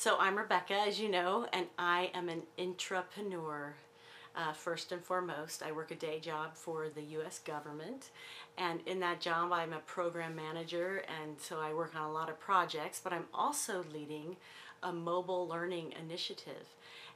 So I'm Rebecca, as you know, and I am an intrapreneur. First and foremost, I work a day job for the U.S. government, and in that job I'm a program manager, and so I work on a lot of projects, but I'm also leading a mobile learning initiative.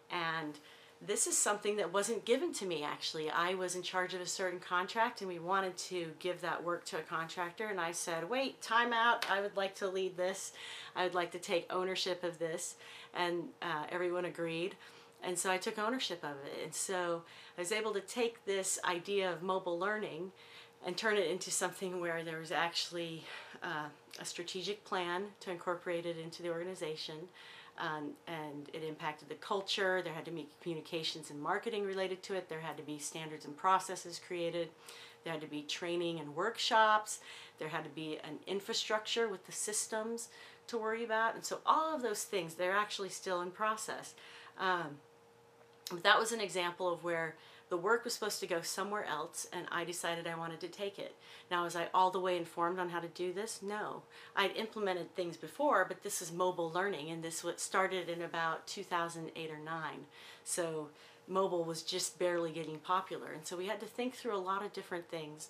And this is something that wasn't given to me, actually. I was in charge of a certain contract and we wanted to give that work to a contractor, and I said, wait, time out, I would like to lead this. I would like to take ownership of this, and everyone agreed. And so I took ownership of it. And so I was able to take this idea of mobile learning and turn it into something where there was actually a strategic plan to incorporate it into the organization. And it impacted the culture. There had to be communications and marketing related to it. There had to be standards and processes created. There had to be training and workshops. There had to be an infrastructure with the systems to worry about. And so all of those things, they're actually still in process. But that was an example of where the work was supposed to go somewhere else, and I decided I wanted to take it. Now, was I all the way informed on how to do this? No. I'd implemented things before, but this is mobile learning, and this started in about 2008 or 9. So mobile was just barely getting popular, and so we had to think through a lot of different things.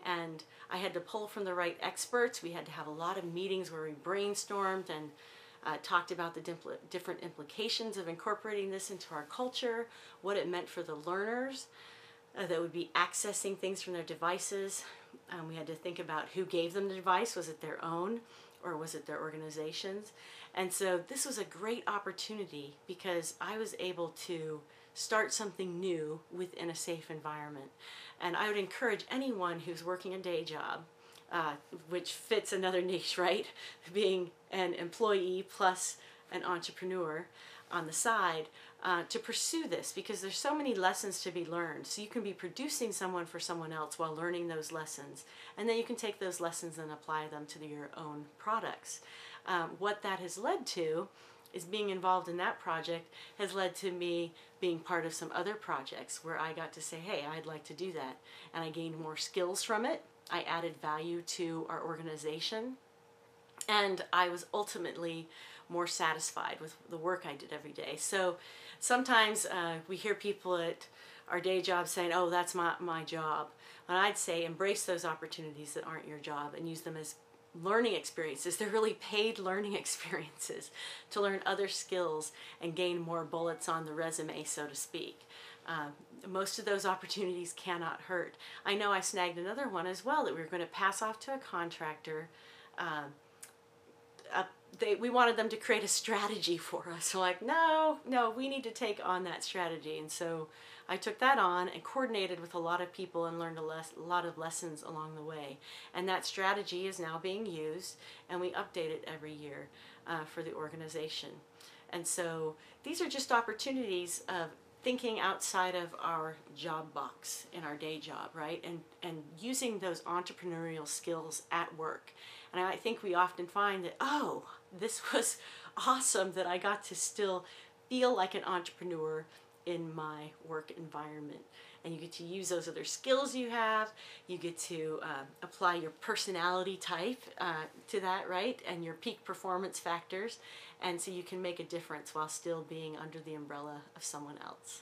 And I had to pull from the right experts. We had to have a lot of meetings where we brainstormed and talked about the different implications of incorporating this into our culture, what it meant for the learners that would be accessing things from their devices. We had to think about who gave them the device. Was it their own or was it their organization's? And so this was a great opportunity because I was able to start something new within a safe environment. And I would encourage anyone who's working a day job, which fits another niche, right? Being an employee plus an entrepreneur on the side, to pursue this, because there's so many lessons to be learned. So you can be producing someone for someone else while learning those lessons, and then you can take those lessons and apply them to your own products. What that has led to is being involved in that project has led to me being part of some other projects where I got to say, hey, I'd like to do that. And I gained more skills from it. I added value to our organization, and I was ultimately more satisfied with the work I did every day. So sometimes we hear people at our day job saying, oh, that's my job. And I'd say embrace those opportunities that aren't your job and use them as learning experiences. They're really paid learning experiences to learn other skills and gain more bullets on the resume, so to speak. Most of those opportunities cannot hurt. I know I snagged another one as well that we were going to pass off to a contractor. We wanted them to create a strategy for us. So like, no, we need to take on that strategy. And so I took that on and coordinated with a lot of people and learned a lot of lessons along the way. And that strategy is now being used, and we update it every year for the organization. And so these are just opportunities of thinking outside of our job box in our day job, right? And using those entrepreneurial skills at work. And I think we often find that, oh, this was awesome that I got to still feel like an entrepreneur in my work environment. And you get to use those other skills you have. You get to apply your personality type to that, right? And your peak performance factors. And so you can make a difference while still being under the umbrella of someone else.